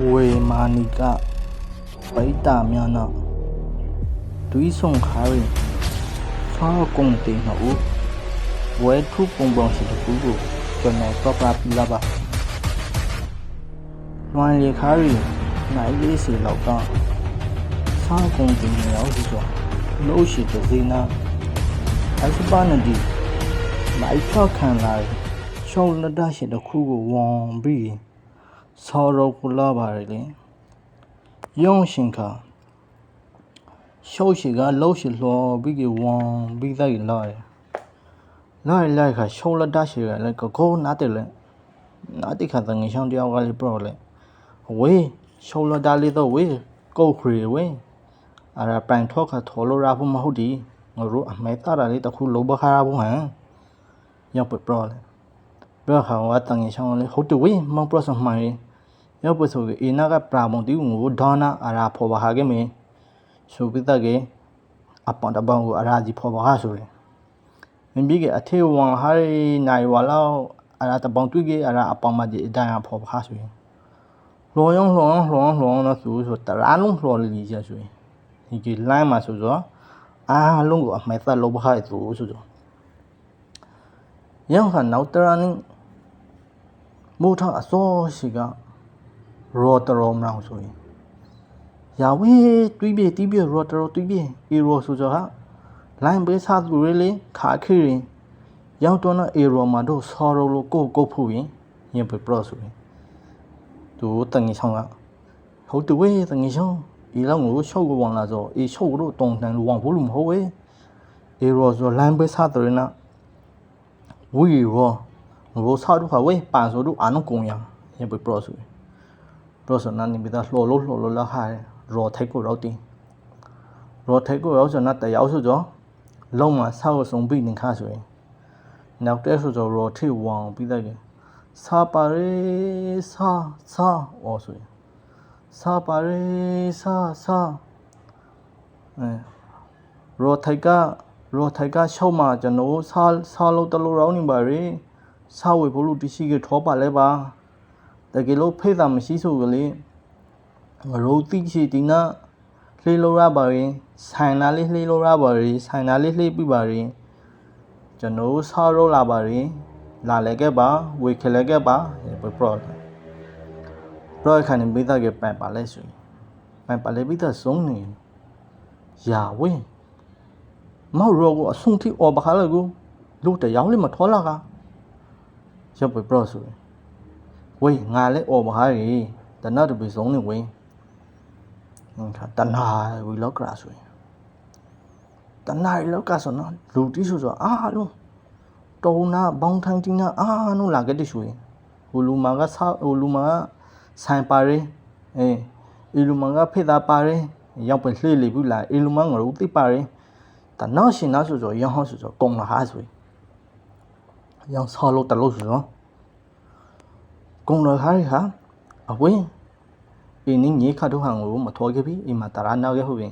ဝေမာနီကဗိတာများနာဒွိဆုံခါရီဆောကုံတေနဦးဝဲထုပုံပုံရှိတူကိုကျွန်တော်တော့ပြလာပါလွန်လေခါရီနိုင်လေးစီလောက်တော့ဆောကုံတေရောက်စီဆိုလို့ရှိတဲ့ဇိနာအစပါနဒီလိုက်ဖောက်ခံလာရှောင်းလက်ဒရှိတဲ့ခုကိုဝန်ပြီးဆောရောကလာပါလေယောင်ရှင်ခါရှောရှိကလှရှိလောပြီးကဝန်ပြီးတိုင်းလာလိုက်ခါရှောင်းလက်ဒရှိကလည်းကိုနားတယ်လေနားတိခါတငယ်ရှောင်းတယောက်ကလေးပြောလေဝေးရှောင်းလက်ဒလေးတော့ဝေးကိုခရီဝေးအရာပန်ထောက်ခါထော်လို့ရဖို့မဟုတ်ဒီငါတို့အမဲတာလေးတခုလုံးဘခါရဘူးဟမ်ရောက်ပြောလေပြောခါဝတငယ်ရှောင်းလေးဟုတ်တယ်ဝေးမောင်ပရစမိုင်းရောက်ပဆိုကေနာကပရာမုန်တီကိုဒေါနာအရာဖော်ပါဟာကေမေဆိုပိတကေအပန်တဘောင်ကိုအရာကြီးဖော်ပါဟာဆိုတယ်မင်းပြီးကအထေဝန်ဟာနိုင်ဝါလောက်အရာတဘောင်တွေ့ကေအရာအပန်မကြီးအတိုင်းဖော်ပါဟာဆိုရင်လောယောလောနော်ဆိုတရာလုံးလော်လီကြဆိုရင်ဒီကလိုင်းမှာဆိုတော့အားလုံးကိုအမဲသက်လုပ်ပါဟာဆိုတော့ယောခါနောက်တရာနင်းမိုးထအစောရှိကရောတရောမလောင်ဆိုရင်ယာဝေးတွေးပြေတီးပြေရောတရောတွေးပြေအေရောဆိုတော့ဟာလိုင်းဘေးစားသူရေလေခါခိရင်ရောက်တော့အေရောမှာတော့ဆော်ရောလိုကိုဖို့ရင်ညပပရဆိုရင်သူတငယ်ဆောင်ကဟုတ်တယ်ဝေးတငယ်ဆောင်ဒီလောက်ကိုရှောက်ကိုဝန်လာဆိုအေရှောက်ကိုတုံတန်လူဝန်ဖို့လို့မဟုတ်ဝေးအေရောဆိုလိုင်းဘေးစားသူရနာဝီရောစားတော့ဟာဝေးပန်ဆိုတော့အနုကုံရညပပရဆိုရင်တော့စနန်နိမိတာလှော်လို့လာဟာရောထိုက်ကိုရောက်တင်ရောထိုက်ကိုရောက်စနတရောက်ဆိုတော့လုံးမဆောက်ဆုံးပြီးနေခါဆိုရင်နောက်တဲ့ဆိုတော့ရောထိဝအောင်ပြီးတဲ့စာပါရေစာအော်ဆိုရင်စာပါရေစာရောထိုက်ကရှောက်မှာကျွန်တော်စာလို့တလို့ရောင်းနေပါရေစာဝေဖို့လို့တရှိကထောပါလဲပါတကယ်လို့ဖေးတာမရှိဆိုကလေးရိုတိရှိတင်နာလှေလိုရပါရင်ဆိုင်နာလေးလှေလိုရပါရင်ဆိုင်နာလေးလှေပြပါရင်ကျွန်တော်ဆောရောလာပါရင်လာလဲခဲ့ပါဝေခလဲခဲ့ပါပရောခဏမိသားကပန်ပါလဲဆိုရင်ပန်ပါလဲပြီးသားဆုံးနေရာဝင်းမောက်ရောကိုအဆုံးထိအော်ပါခါလည်းကိုလူတယောက်လေးမထောလာကရပ်ပပရောဆိုရင်ဝေးငါလဲအော်ပါခါရီတနတ်တပီဆုံးနေဝင်းတနာဝီလောက်ကရာဆိုရင်တနာရီလောက်ကဆိုနော်လူတီးဆိုအားလုံးတုံနာဘောင်းထိုင်းတင်းနာအားလုံးလာခဲ့တဆိုရင်ဟိုလူမာကဆိုင်ပါရဲအီလူမာကဖေးတာပါရဲရောက်ပဲလှေလေဘူးလားအီလူမာငါတို့တိပါရဲတနောက်ရှင်နောက်ဆိုရောင်းဟောဆိုကုံလာဟာဆိုရင်ရောင်းဆောလို့တလို့ဆိုကုံလာဟာအဝင်းအင်းင်းခါတော့ဟန်ကိုမထော်ခဲ့ပြီအမတရာနောက်ခဲ့ဟုတ်ပြီ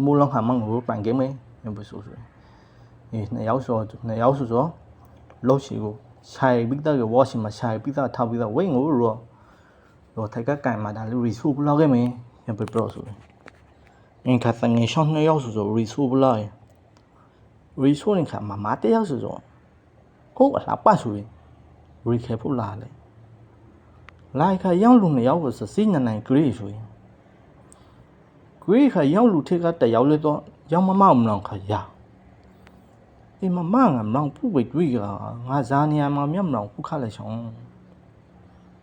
မိုးလောင်းဟာမငိုပန်ခဲ့မယ်ဘယ်ဆိုနှစ်ယောက်ဆိုလောက်ရှိကိုဆိုင်ပြီးတော့ဝါရှင်မှာဆိုင်ပြီးတော့ထောက်ပြီးတော့ဝိငိုရောထိုက်ကကန်မှာဒါလူရီဆိုဘလောက်ခဲ့မယ်ဘယ်ပရောဆိုအင်းခါတငယ်ရှောင်းနှစ်ယောက်ဆိုရီဆိုဘလောက်ရီဆိုနေခါမတယောက်ဆိုဟုတ်အလားပတ်ဆိုရီခဲဖို့လာလေလိုက်ခါရောက်လူနှစ်ယောက်ကိုစစိနိုင်ဂရိဆိုရင်ဂရိခါရောက်လူထက်ကတယောက်လေတော့ရောက်မလောင်ခါရအေးမငါမလောင်ပူဝေတွေ့ကငါဇာနေယာမှာမျက်မလောင်ပူခါလိုက်ဆောင်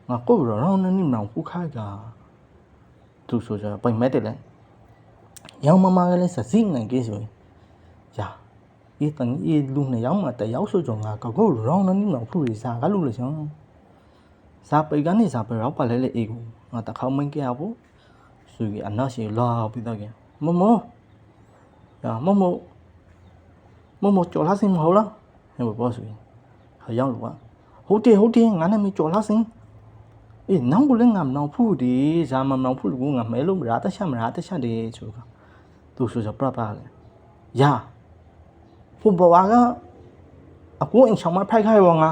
ငါကိုရောင်းနေမလောင်ပူခါကသူဆိုကြပိုင်မဲ့တယ်လေရောက်မကလည်းစစိနိုင်ကေဆိုရင်ယာအေးတန်အေးလူနှစ်ယောက်မှတယောက်ဆိုကြငါကိုရောင်းနေမလောင်ပူရစားကလူလေဆောင်စာပေကနေစာပေတော့ပါလဲလေအေကိုငါတခေါမင်းကြဘူးဆိုပြီးအနောက်ရှိလာပြီးတော့ကမမကြော်လာစင်မဟုတ်လားဟဲ့ဘောဆိုရင်ခရောက်လို့ကဟုတ်တယ်ငါနဲ့မကြော်လာစင်အေးနောင်ကလည်းငါမနောင်ဖူးဒီဇာမမနောင်ဖူးလို့ငါမဲလို့မရတချက်တယ်ဆိုကသူဆိုပြပါလေယာဖူဘဝကအကူအင်ဆောင်မဖိုက်ခိုင်ဝငါ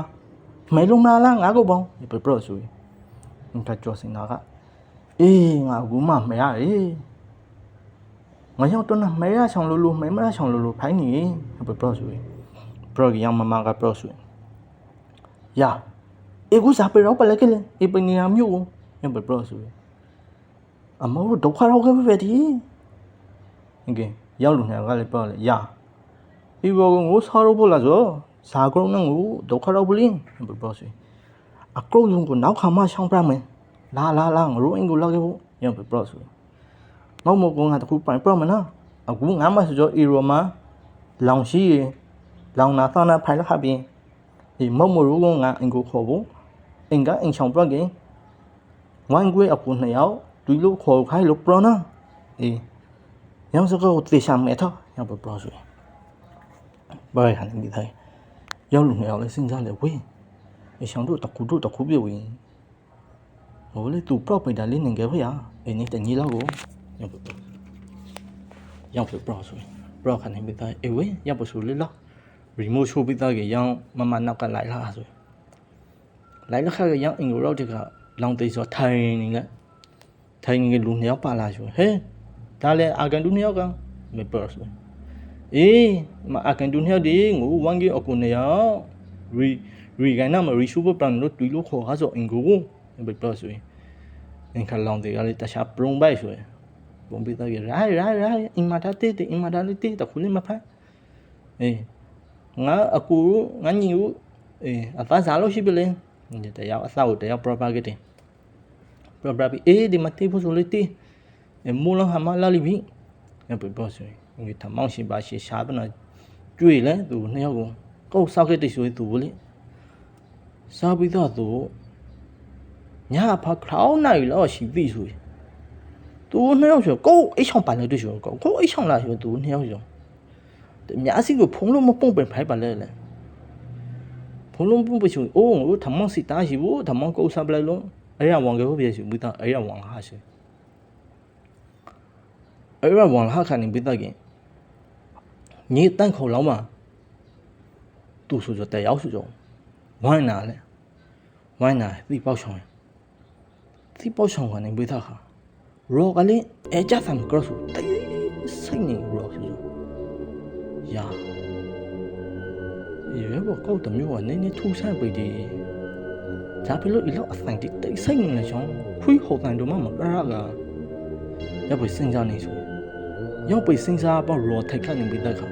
မဲလုံးနာလားငါကိုပေါင်းဘယ်ပရောဆိုရင်ငါကြောစင်နာက ငါကူမမရငါရောက်တော့မရဆောင်လို့မရဆောင်လို့ဖိုင်းနေဘယ်ပရော့ဆိုပရော့ကမကပရော့ဆိုယာကူစားပရော့ပလက်ကလေပနေရမျိုးဘယ်ပရော့ဆိုအမောဒုက္ခရောက်ခဲ့ပဲဒီโอเคရောက်လို့နေကလည်းပြောလေယာဒီဘောကငိုစားလို့ဖို့လားဆိုဇာကရုံးနဲ့ငိုဒုက္ခရောက်ဘူးလင်းဘယ်ပရော့ဆိုအကရုံးကိုနောက်ခါမှရှောင်းပြမယ်လာငါတို့အင်ကိုလောက်ခဲ့ဖို့ဘယ်ပရော့ဆိုမကငါတခုပိုင်ပရော့မနော်အခုငါမှဆိုအီရိုမှာလောင်ရှိရလောင်နာသနာဖိုင်လာခပ်ပြီးဒီမရိုးကငါအင်ကိုခေါ်ဖို့အင်ကအင်ချောင်ပြကင်ဝိုင်းကွေးအခုနှစ်ယောက်ဒီလိုခေါ်ခိုင်းလို့ပရောနော်ရောင်စကောတေချာမဲတော့ရောက်ပရောဆိုဘာရဟန်ဒီတိုင်းရောက်လို့နှစ်ယောက်လည်းစဉ်းစားလေဝင်းအဆောင်တို့တခုပြဝင်းဟိုလေသူပရောပိတာလေးနေကြဖေးရနေတညီလောက်ကိုရောက်ပရောဆိုပရောခဏပြီးသားဝင်းရောက်ပဆိုလေလောက်ရီမို့ရှိုးပြီးသားကရောင်မနောက်ကလိုက်လာဆိုလိုက်လက်ခါကရောင်အင်ကိုရောက်တဲ့ကလောင်သိဆိုထိုင်နေလေထိုင်ငယ်လူနှစ်ယောက်ပါလာဆိုဟဲဒါလည်းအာကန်တူနှစ်ယောက်ကမပရောဆိုမအာကန်တူနှစ်ယောက်ဒီငိုဝမ်ကြီးအခုနှစ်ယောက်ရီကန်နာမရီရှူပပန်လို့တူလို့ခေါ်ဟာဆိုအင်ကိုမပရောဆိုအင်ခလောင်တဲ့ကလည်းတခြားပရုံပိုက်ဆိုပုံပြီးသားကရိုင်းအင်မာတာတေးအင်မာတာလေးတေးတခုလေးမဖမ်းငါအကူငါညီဦးအဖာစားလို့ရှိပြီလေတရားအစားကိုတရား propagating propagating ဒီမတေးဖို့ဆိုလေတေးမူလဟာမလာလိပြီဘယ်ပေါ်ဆိုငါထမောင်းရှိပါရှိရှားပနာကျွေလဲသူနှစ်ယောက်ကိုကောက်ဆောက်ခဲ့တိဆိုသူလေစားပြီးတော့သူညာဖာခေါင်းနိုင်လို့ရှိပြီဆိုသူနှစ်ယောက်ဆိုကိုအိတ်ဆောင်ပါလို့တွေ့ဆိုကိုအိတ်ဆောင်လာဆိုသူနှစ်ယောက်ဆိုအများစီကိုဖုံးလို့မပုံပင်ဖိုက်ပါလဲဖုံးလုံးပုံပဆိုအိုးငိုထမောင်းစီတားရှိဘူးထမောင်းကိုစားပလိုက်လို့အဲ့ရဝန်ကေဖို့ပြရှိဘူးသားအဲ့ရဝန်ဟာရှိအဲ့ရဝန်ဟာခဏပြီးသားကင်ညတန့်ခေါ်လောင်းမှာသူဆိုတဲ့ရောက်ဆိုဝိုင်းနာလေဝိုင်းနာသိပေါက်ဆောင်သိပေါက်ဆောင်ကနေပြီးသားခါရောကလေးအကြဆန်ကရဆူတိတ်စိတ်နေရောဆိုယာရေဘောကောက်တမျိုးကနေထူဆန့်ပိတ်ဒီဂျာပီလို့အလောက်အဆိုင်တိတ်စိတ်နေလေချောင်းခွေးဟော်ကန်တို့မှမကရကရပ်ပိစဉ်းစားနေဆိုရောက်ပိစဉ်းစားပေါ့ရောထိုက်ခတ်နေပြီးတဲ့ခါ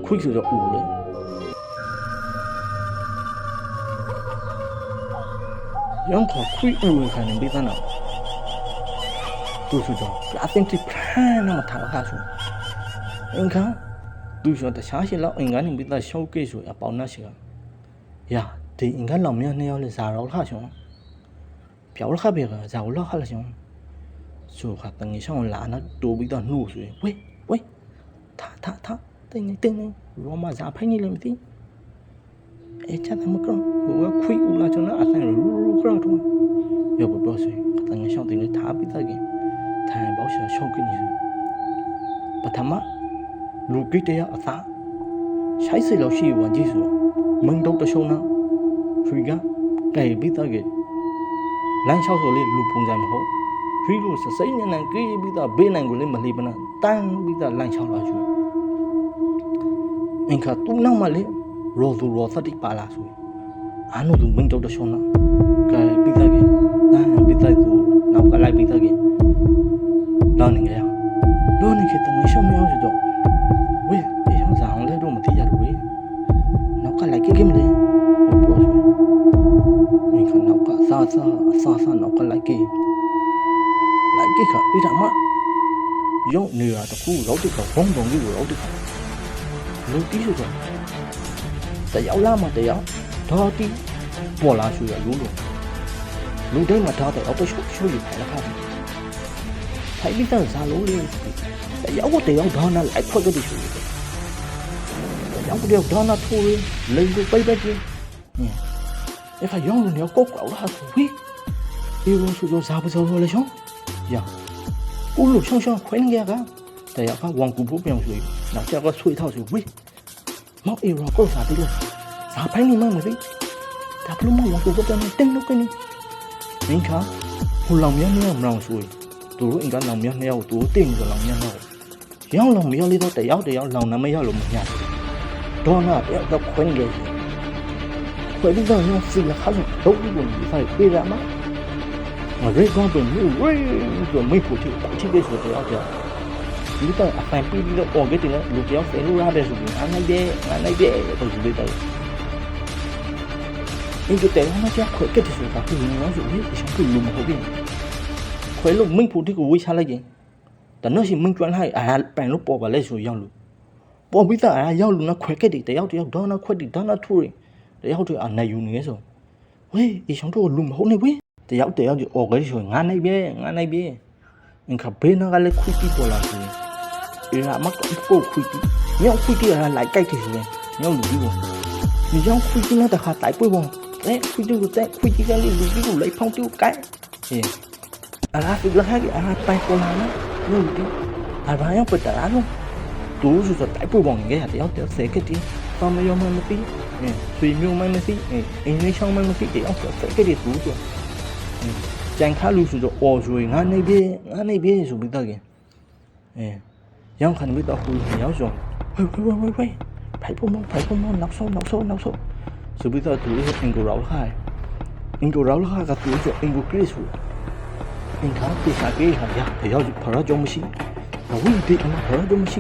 ခွေးဆိုတော့ဦးလေရောခေါ်ခွေးဦးခံနေပြီးသားနော်သူဆိုတော့အသင်တိဖန်တော့ထားတာဆိုအင်ခါသူဆိုတခြားရှိလောက်အင်ကနေပြီးသားရှောက်ကိဆိုအပေါင်းနဲ့ရှိကယာဒီအင်ကလောင်မြနှစ်ယောက်လဲဇာတော့ခါချောပြောက်ခါပြေကဇာလောက်ခါလချောဆိုခါတငယ်ရှောင်းလာနာတိုးပြီးတော့နှုတ်ဆိုဝေးထားတင်းနေရောမဇာဖိုင်းနေလည်းမသိချတ်မကောဟိုခွေးဦးလာချောနာအဆန်ရူခရတော့ရောဘောဆိုတငယ်ရှောင်းတင်းထားပြီးသားကထိုင်ပေါ့ရှောက်ကိနေပထမလူကိတရအသာရှိုက်စီလို့ရှိဝန်ကြီးဆိုမင်းတို့တရှုံနာဖရီကကဲပြီးသားကလမ်းလျှောက်ဆိုလေလူပုံစံမဟုတ်ဖရီကိုစိတ်နဲ့ကိပြီးသားဘေးနိုင်ကိုလေမလှိပနာတန်းပြီးသားလမ်းလျှောက်လာဆိုအင်ခါတူနောက်မှလေရောသူရောသတိပါလာဆိုအာနုသူမင်းတို့တရှုံနာကဲပြီးသားကတန်းပြီးသားသူနောက်ကလိုက်ပြီးသားကလောင်းနေကြရလောင်းနေခဲ့တဲ့ရှောင်းမြောင်းဆိုတော့ဝေးရောင်းစားအောင်လဲတော့မသိရတော့ဝေးနောက်ကလိုက်ကိမလဲပေါ်ဆိုဒီခနောက်ကစားနောက်ကလိုက်ကိခါဒီတမရုံနေရတခုလောက်တကဘုံကြီးကိုလောက်တခါလူတီးဆိုတော့တယောက်လာမှတယောက်ဒေါ်တီပေါ်လာဆိုရလူတိုင်းမှာထားတော့အပရှုရဖိုင်လာခါထိုင်ပြီးတော့ဇာလုံးလေးတယောက်ဒေါနာလိုက်ဖွဲ့ကြည့်ဆိုတယောက်ဒေါနာထိုးလေလူပိတ်ပဲကြီးခါရောင်းနေကောက်ကောက်လာဝီဒီလိုဆိုတော့ဇာပစောလေရှောင်းယာကိုလူရှောင်းခွင်းကြကတယောက်ကဝန်ကူဖို့ပြောင်းဆိုနောက်ကျတော့ဆွေးထောက်ဆိုဝီမောက်အေရောကောက်စားပြီးလို့ဇာဖိုင်းနေမှမသိဒါဘလို့မဝန်ကူဖို့ပြောင်းတင်းလို့ကနေမင်းခါ ဟိုလောင်မြန်းမလောင်ဆိုသူတို့အင်္ဂါလောင်မြန်းမြောက်သူတို့တင်ကြလောင်မြန်းတော့ရောက်လောင်မြောက်လေးတော့တယောက်လောင်နမရောက်လို့မညာဒေါ်နာတယောက်တော့ခွင်းလေခွဲပြီးတော့ညစီလာခါဆိုတော့ဒီလိုဆိုင်ပြေးရမှာငါရေကောင်းတယ်မြို့ဝေးဆိုမိဖို့တိတောက်ချိတဲ့ဆိုတော့တယောက်ဒီတော့အဖိုင်ပြီးတော့အော်ခဲ့တယ်လူတယောက်ဆယ်လို့ရတယ်ဆိုပြီးအားနိုင်တယ်တော့ဒီလိုတော့အင်္ဂတဲမှာကြောက်ခွဲကတဲ့ဆိုတာကိုငါဆိုပြီးအရှင်ကလူမဟုတ်ဘူးခွဲလို့မိဖို့တိကိုဝေးချလိုက်ရင်တနော်ရှိမင်းကျွမ်းလိုက်အားပိုင်လို့ပေါ်ပါလဲဆိုရောက်လို့ပေါ်ပြီးသားအားရောက်လို့နော်ခွဲကတဲ့တယောက်ဒေါနာခွက်ဒေါနာထူရင်တယောက်တည်းအနိုင်ယူနေဆိုဝေးအရှင်တို့လူမဟုတ်နေဝေးတယောက်ဒီအော်ခဲ့ဆိုငါနိုင်ပြီအင်္ဂဘေးနာကလည်းခွတီပေါ်လာတယ်အေးအမကကိုခွတီမြောက်ခွတီအားလိုက်ကြိုက်တယ်ဆိုရင်မြောက်လူကြီးပေါ့ဒီကြောင့်ခွတီနဲ့တခါတိုက်ပွဲပေါ့ခွတီကိုတိုက်ခွတီကလေးလူကြီးကိုလိုက်ဖောင်းတူကိုက်အေးအားလာပြီးလာခဲ့အားတိုင်ပေါ်လာနော်လူကြီးအားဘာရောက်ပတ်တာနော်သူဆိုတိုက်ပွဲပေါ့ငယ်တယောက်ဆဲကတိဘာမယုံမမသိဆွေမျိုးမမသိအင်းလေးချောင်းမမသိတယောက်ဆဲကတိသူဆိုကြံခါလူဆိုတော့အော်ဆိုငါနေပြီဆိုပြီးတော့ကရောင်းခံပြီးတော့ဟိုရောက်ဆိုဝေးဖိုက်ဖို့မနောက်ဆုံးဆိုပြီးတော့သူအင်ကိုရောဟာကသူဆိုအင်ကိုကရစ်ဆိုအင်ခါပြေစာပြေးဟာရတယောက်ဖရာကြောင့်မရှိဘဝဒီအမဖရာကြောင့်မရှိ